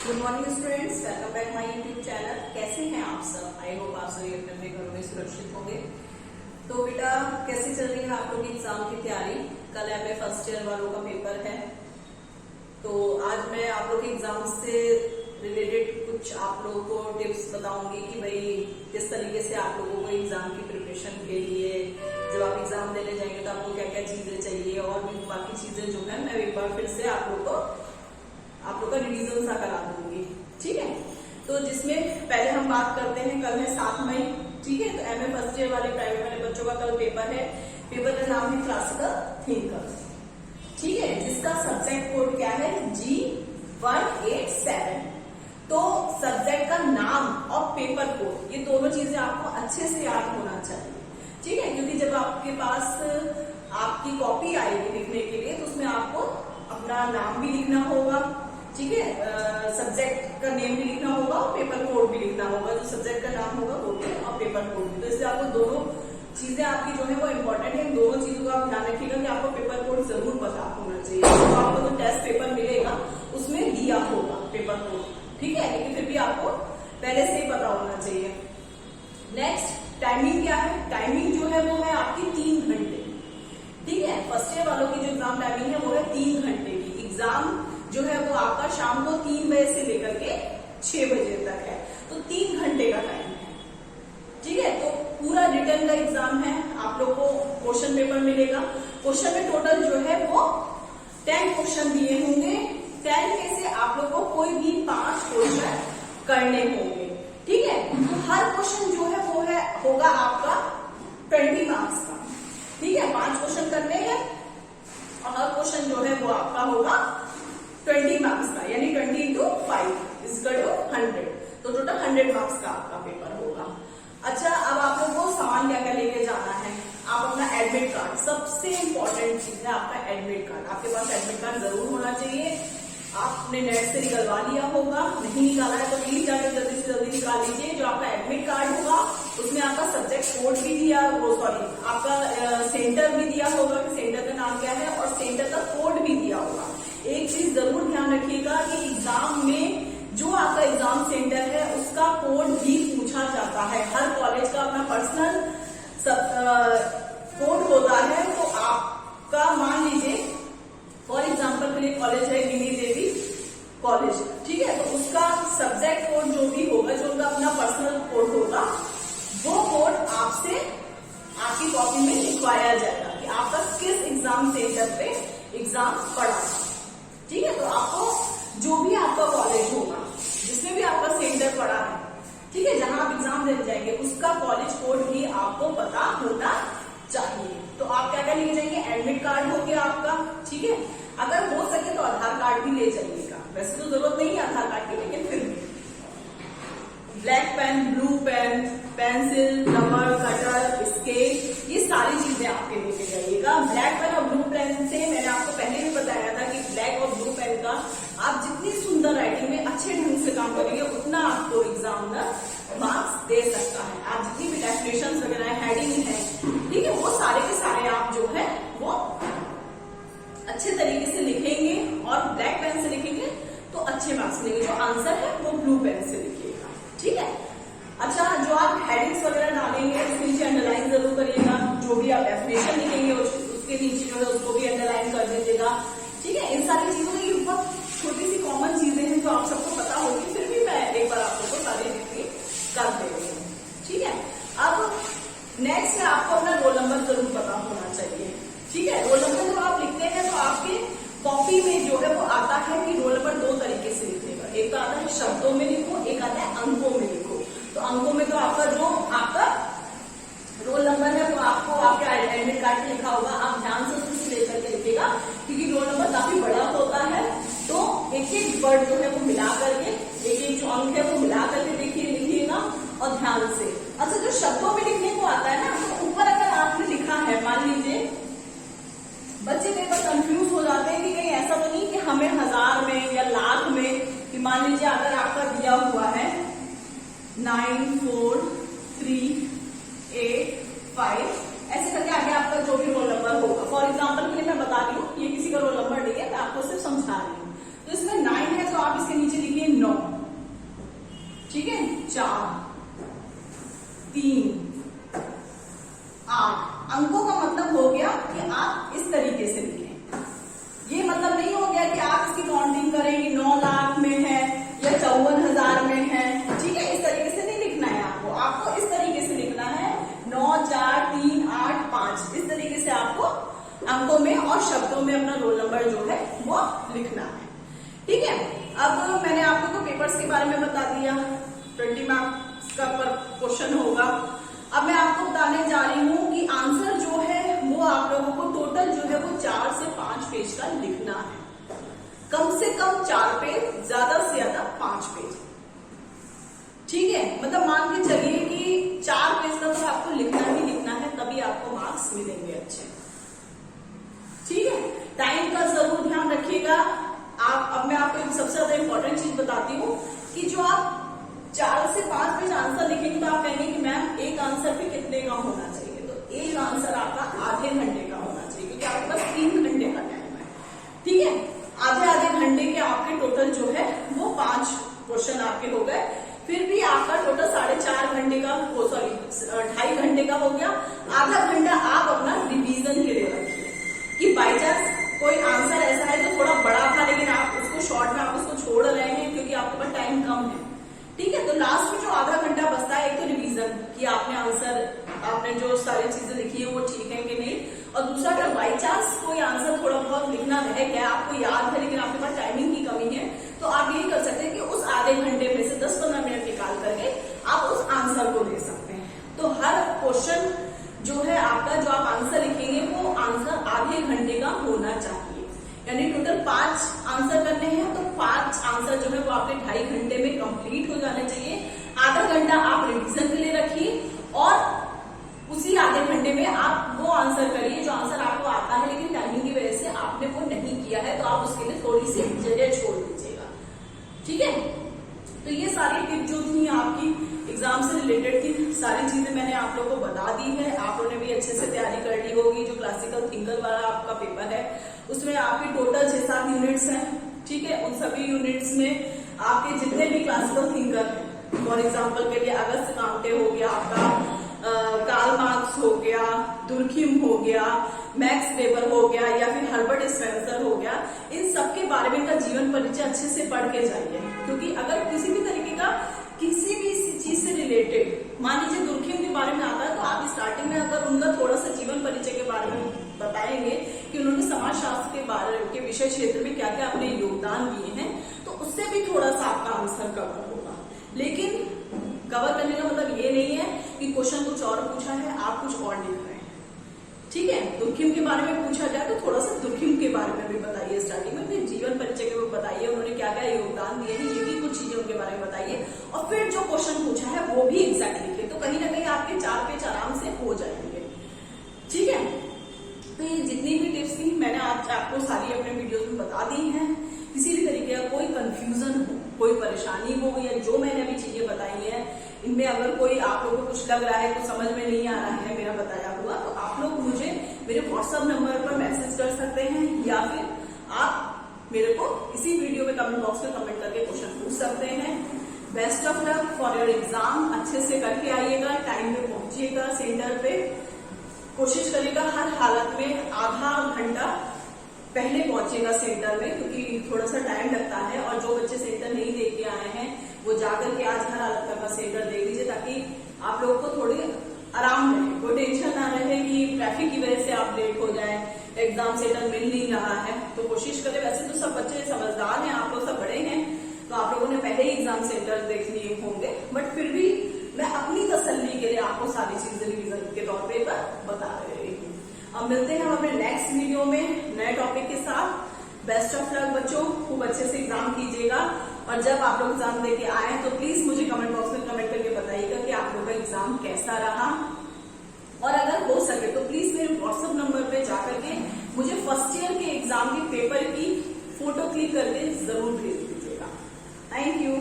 Good morning students, welcome back my YouTube channel. कैसे हैं आप सब? आई होप आप सभी अपने अपने घरों में सुरक्षित होंगे। तो बेटा, कैसी चल रही है आप लोग की एग्जाम की तैयारी? कल एमए फर्स्ट ईयर वालों का पेपर है, तो आज मैं आप लोग के एग्जाम से रिलेटेड कुछ आप लोगों को टिप्स बताऊंगी कि भाई किस तरीके से आप लोगों को एग्जाम की प्रिपरेशन के लिए जब आप एग्जाम देने जाएंगे तो आपको क्या क्या चीजें चाहिए और भी बाकी चीजें जो है मैं एक बार फिर से आप लोग का रिवीजन सा करा दूंगी। ठीक है, तो जिसमें पहले हम बात करते हैं, कल है 7 मई। ठीक है, तो एमए फर्स्ट ईयर वाले प्राइवेट वाले बच्चों का कल पेपर है। पेपर का नाम है क्लासिकल थिंकर। ठीक है, जिसका सब्जेक्ट कोड क्या है? G187। तो सब्जेक्ट का नाम और पेपर कोड, ये दोनों चीजें आपको अच्छे से याद होना चाहिए। ठीक है, क्योंकि जब आपके पास आपकी कॉपी आएगी लिखने के लिए तो उसमें आपको अपना नाम भी लिखना होगा। ठीक है, सब्जेक्ट का नेम भी लिखना होगा और पेपर कोड भी लिखना होगा। जो सब्जेक्ट का नाम होगा वो भी और पेपर कोड भी। तो इसलिए आपको दोनों चीजें आपकी जो है वो इम्पोर्टेंट है। इन दोनों चीजों का आप ध्यान रखिएगा कि आपको पेपर कोड जरूर पता होना चाहिए। तो आपको जो टेस्ट पेपर मिलेगा उसमें दिया होगा पेपर कोड। ठीक है, लेकिन फिर भी आपको पहले से ही पता होना चाहिए। नेक्स्ट, टाइमिंग क्या है? टाइमिंग जो है वो है आपकी 3 घंटे। ठीक है, फर्स्ट ईयर वालों की जो एग्जाम टाइमिंग है वो है 3 घंटे की। एग्जाम जो है वो आपका शाम को 3 बजे से लेकर के 6 बजे तक है, तो 3 घंटे का टाइम है। ठीक है, तो पूरा रिटर्न का एग्जाम है। आप लोग को क्वेश्चन पेपर मिलेगा। क्वेश्चन में टोटल जो है वो 10 क्वेश्चन दिए होंगे। 10 में से आप लोग को कोई भी 5 क्वेश्चन करने होंगे। ठीक है, तो हर क्वेश्चन जो है वो होगा आपका 20 मार्क्स का। ठीक है, 5 क्वेश्चन करने हैं और हर क्वेश्चन जो है वो आपका होगा 20 मार्क्स का, यानी 20 into 5 is equal to 100। तो टोटल 100 मार्क्स का आपका पेपर होगा। अच्छा, अब आप लोग को सामान क्या क्या लेके जाना है? आप अपना एडमिट कार्ड, सबसे इंपॉर्टेंट चीज है आपका एडमिट कार्ड। आपके पास एडमिट कार्ड जरूर होना चाहिए। आपने नेट से निकलवा लिया होगा, नहीं निकाला है तो प्लीज जाकर जल्दी से जल्दी निकाल लीजिए। जो आपका एडमिट कार्ड होगा उसमें आपका सब्जेक्ट कोड भी दिया, आपका सेंटर भी दिया होगा कि सेंटर का नाम क्या है और सेंटर का कोड भी दिया होगा। एक चीज जरूर ध्यान रखिएगा कि एग्जाम में जो आपका एग्जाम सेंटर है उसका कोड भी पूछा जाता है। हर कॉलेज का अपना पर्सनल कोड होता है। तो आपका मान लीजिए फॉर एग्जाम्पल के लिए कॉलेज है गिनी देवी कॉलेज। ठीक है, तो उसका सब्जेक्ट कोड जो भी होगा, जो उनका अपना पर्सनल कोड होगा, वो कोड आपसे आपकी कॉपी में लिखवाया जाएगा कि आपका किस एग्जाम सेंटर पे एग्जाम पड़ा। ठीक है, तो आपको जो भी आपका कॉलेज होगा जिसमें भी आपका सेंटर पड़ा है, ठीक है, जहां आप एग्जाम देने जाएंगे उसका कॉलेज कोड भी आपको पता होना चाहिए। तो आप क्या क्या लेके जाएंगे? एडमिट कार्ड हो गया आपका। ठीक है, अगर हो सके तो आधार कार्ड भी ले जाइएगा। वैसे तो जरूरत नहीं है आधार कार्ड की, लेकिन फिर भी black pen, blue pen, pencil, rubber, cutter, scale, ये सारी चीजें आपके लेके जाइएगा। ब्लैक पेन और ब्लू पेन से मैंने आपको पहले भी बताया था कि ब्लैक और ब्लू पेन का आप जितनी सुंदर राइटिंग में अच्छे ढंग से काम करेंगे उतना आपको एग्जामिनर मार्क्स दे सकता है। आप जितनी भी डेफिनेशन वगैरह हेडिंग है, ठीक है, वो सारे के सारे आप जो है वो अच्छे तरीके से लिखेंगे और ब्लैक पेन से लिखेंगे तो अच्छे मार्क्स मिलेंगे। जो आंसर है वो ब्लू पेन से लिखिएगा। ठीक है, अच्छा, जो आप हेडिंग्स वगैरह डालेंगे उसके नीचे अंडरलाइन जरूर करिएगा। जो भी आप डेफिनेशन लिखेंगे उसके नीचे जो है उसको भी अंडरलाइन कर दीजिएगा। ठीक है, इन सारी चीजों में ये बहुत छोटी सी कॉमन चीजें हैं जो आप सबको पता होगी, फिर भी मैं एक बार आप लोगों को सारी रिपीट कर दे रही हूँ। ठीक है, अब नेक्स्ट है आपको अपना रोल नंबर जरूर पता होना चाहिए। ठीक है, रोल नंबर जब आप लिखते हैं तो आपके कॉपी में जो है वो आता है कि रोल नंबर 2 तरीके से लिखने का। एक तो आता है शब्दों में लिखो, एक आता है अंकों में लिखो। तो अंकों में तो आपका जो आपका रोल नंबर है वो आपको आपके एडमिट कार्ड पे लिखा होगा। आप ध्यान से उसको लेकर के लिखिएगा क्योंकि रोल नंबर काफी बड़ा होता है। तो एक एक वर्ड जो है वो मिला करके, एक एक जो अंक है वो मिला करके लिखिएगा और ध्यान से। अच्छा, जो शब्दों में लिखने को आता है ना, तो ऊपर अगर आपने लिखा है, मान लीजिए बच्चे कई बार कंफ्यूज हो जाते हैं कि कहीं ऐसा तो नहीं कि हमें 1000 में या लाख में, कि मान लीजिए अगर आपका दिया हुआ है 9 4 3 8 5, ऐसे करके आगे आपका जो भी रोल नंबर होगा। फॉर एग्जाम्पल के लिए मैं बता रही हूँ, ये किसी का रोल नंबर नहीं है, मैं आपको सिर्फ समझा रही हूँ। तो इसमें 9 है तो आप इसके नीचे लिखिए 9। बारे में बता दिया, 20 मार्क्स का पर क्वेश्चन होगा। अब मैं आपको बताने जा रही हूँ कि आंसर जो है वो आप लोगों को टोटल जो है वो 4 से 5 पेज का लिखना है। कम से कम 4 पेज, ज्यादा से ज्यादा 5 पेज, ठीक है। मतलब मान के चलिए कि 4 पेज का तो आपको लिखना ही लिखना है, तभी आपको मार्क्स मिलेंगे अच्छे, ठीक है। टाइम का जरूर ध्यान रखिएगा। अब मैं आपको एक सबसे ज्यादा इंपॉर्टेंट चीज बताती हूँ कि जो आप 4 से 5 पेज आंसर लिखेंगे तो आप कहेंगे कि मैम एक आंसर पे कितने का होना चाहिए, तो एक आंसर आपका आधे घंटे का होना चाहिए, क्योंकि आपके पास 3 घंटे का टाइम है, ठीक है। आधे घंटे के आपके टोटल जो है वो 5 क्वेश्चन आपके हो गए। फिर भी आपका टोटल 4.5 घंटे का, सॉरी 2.5 घंटे का हो गया। आधा घंटा आप अपना रिवीजन के लिए रखिए कि बाई चांस कोई आंसर ऐसा है जो थोड़ा बड़ा था लेकिन आप उसको शॉर्ट में आप उसको छोड़ रहे हैं क्योंकि आपके पास टाइम कम है, ठीक है। तो लास्ट में जो आधा घंटा बचता है, एक तो रिवीजन कि आपने आंसर, आपने जो सारी चीजें लिखी है वो ठीक है कि नहीं, और दूसरा अगर बाई चांस कोई आंसर थोड़ा बहुत लिखना रह गया, आपको याद है लेकिन आपके पास टाइमिंग की कमी है, तो आप यही कर सकते हैं कि उस आधे घंटे में से 10-15 मिनट निकाल करके आप उस आंसर को ले सकते हैं। तो हर क्वेश्चन जो है आपका, जो आप आंसर लिखेंगे वो आंसर आधे घंटे का होना चाहिए, यानी टोटल 5 आंसर करने हैं तो 5 आंसर जो है वो आपके 2.5 घंटे में कंप्लीट हो जाने चाहिए। आधा घंटा आप रिवीजन के लिए रखिए और उसी आधे घंटे में आप वो आंसर करिए जो आंसर आपको आता है लेकिन टाइमिंग की वजह से आपने वो नहीं किया है, तो आप उसके लिए थोड़ी सी जगह छोड़ दीजिएगा, ठीक है। तो ये सारी टिप जो थी आपकी एग्जाम से रिलेटेड थी, सारी चीजें मैंने आप लोगों को बता दी है। आप लोगों ने भी अच्छे से तैयारी कर ली होगी। जो क्लासिकल थिंकर वाला आपका पेपर है उसमें आपके टोटल 6-7 यूनिट्स हैं, ठीक है। उन सभी यूनिट्स में आपके जितने भी क्लासिकल थिंकर हैं, फॉर एग्जाम्पल के लिए अगस्त कांटे हो गया आपका, कार्ल मार्क्स हो गया, दुर्खिम हो गया, मैक्स वेबर हो गया, या फिर हर्बर्ट स्पेंसर हो गया, इन सब के बारे में का जीवन परिचय अच्छे से पढ़ के जाइए। क्योंकि अगर किसी भी तरीके का किसी भी चीज से रिलेटेड, मान लीजिए दुर्खिम के बारे में आता है, तो आप स्टार्टिंग में अगर उनका थोड़ा सा जीवन परिचय के बारे में बताएंगे कि उन्होंने समाजशास्त्र के बारे के विषय क्षेत्र में क्या क्या अपने योगदान दिए हैं, तो उससे भी थोड़ा सा आपका आंसर कवर होगा। लेकिन कवर करने का मतलब ये नहीं है कि क्वेश्चन कुछ और पूछा है आप कुछ और लिख रहे हैं, ठीक है। दुर्खिम के बारे में पूछा जाए तो थोड़ा सा दुर्खिम के बारे में भी बताइए स्टार्टिंग में, फिर जीवन परिचय के बताइए उन्होंने क्या क्या योगदान दिए हैं, ये भी कुछ चीजें उनके बारे में बताइए, और फिर जो क्वेश्चन पूछा है वो भी एग्जैक्ट लिखिए। तो कहीं ना कहीं आपके 4 पेज आराम से हो जाएंगे, ठीक है। तो ये जितनी भी टिप्स थी मैंने आज आपको सारी अपने वीडियोस में बता दी हैं। किसी भी तरीके का कोई कंफ्यूजन हो, कोई परेशानी हो, या जो मैंने अभी चीजें बताई हैं इनमें अगर कोई आप लोगों को कुछ लग रहा है, कुछ समझ में नहीं आ रहा है मेरा बताया हुआ, तो आप लोग मुझे मेरे व्हाट्सएप नंबर पर मैसेज कर सकते हैं, या फिर आप मेरे को इसी वीडियो में कमेंट बॉक्स में कमेंट करके क्वेश्चन पूछ सकते हैं। Best of luck for your exam, अच्छे से करके आइएगा, टाइम पे पहुंचिएगा सेंटर पे, कोशिश करिएगा हर हालत में आधा घंटा पहले पहुंचेगा सेंटर में, क्योंकि थोड़ा सा टाइम लगता है। और जो बच्चे सेंटर नहीं दे के आए हैं वो जाकर के आज हर हालत में सेंटर दे लीजिए, ताकि आप लोगों को थोड़ी आराम रहे, कोई टेंशन ना रहे कि ट्रैफिक की वजह से आप लेट हो जाए, एग्जाम सेंटर मिल नहीं रहा है। तो कोशिश करें, वैसे तो सब बच्चे समझदार हैं, आप लोग सब बड़े हैं, तो आप लोगों ने पहले ही एग्जाम सेंटर देख लिए होंगे, बट फिर भी मैं अपनी तसल्ली के लिए आपको सारी चीजें रिवीजन के तौर पे बता रही हूँ। अब मिलते हैं हम अपने नेक्स्ट वीडियो में नए टॉपिक के साथ। बेस्ट ऑफ लक बच्चों, खूब अच्छे से एग्जाम कीजिएगा, और जब आप लोग एग्जाम देके आए तो प्लीज मुझे कमेंट बॉक्स में कमेंट करके बताइएगा कि आप लोग का एग्जाम कैसा रहा। और अगर हो सके तो प्लीज मेरे व्हाट्सएप नंबर पे जाकर के मुझे फर्स्ट ईयर के एग्जाम के पेपर की फोटो क्लिक करके जरूर भेज दीजिएगा। Thank you.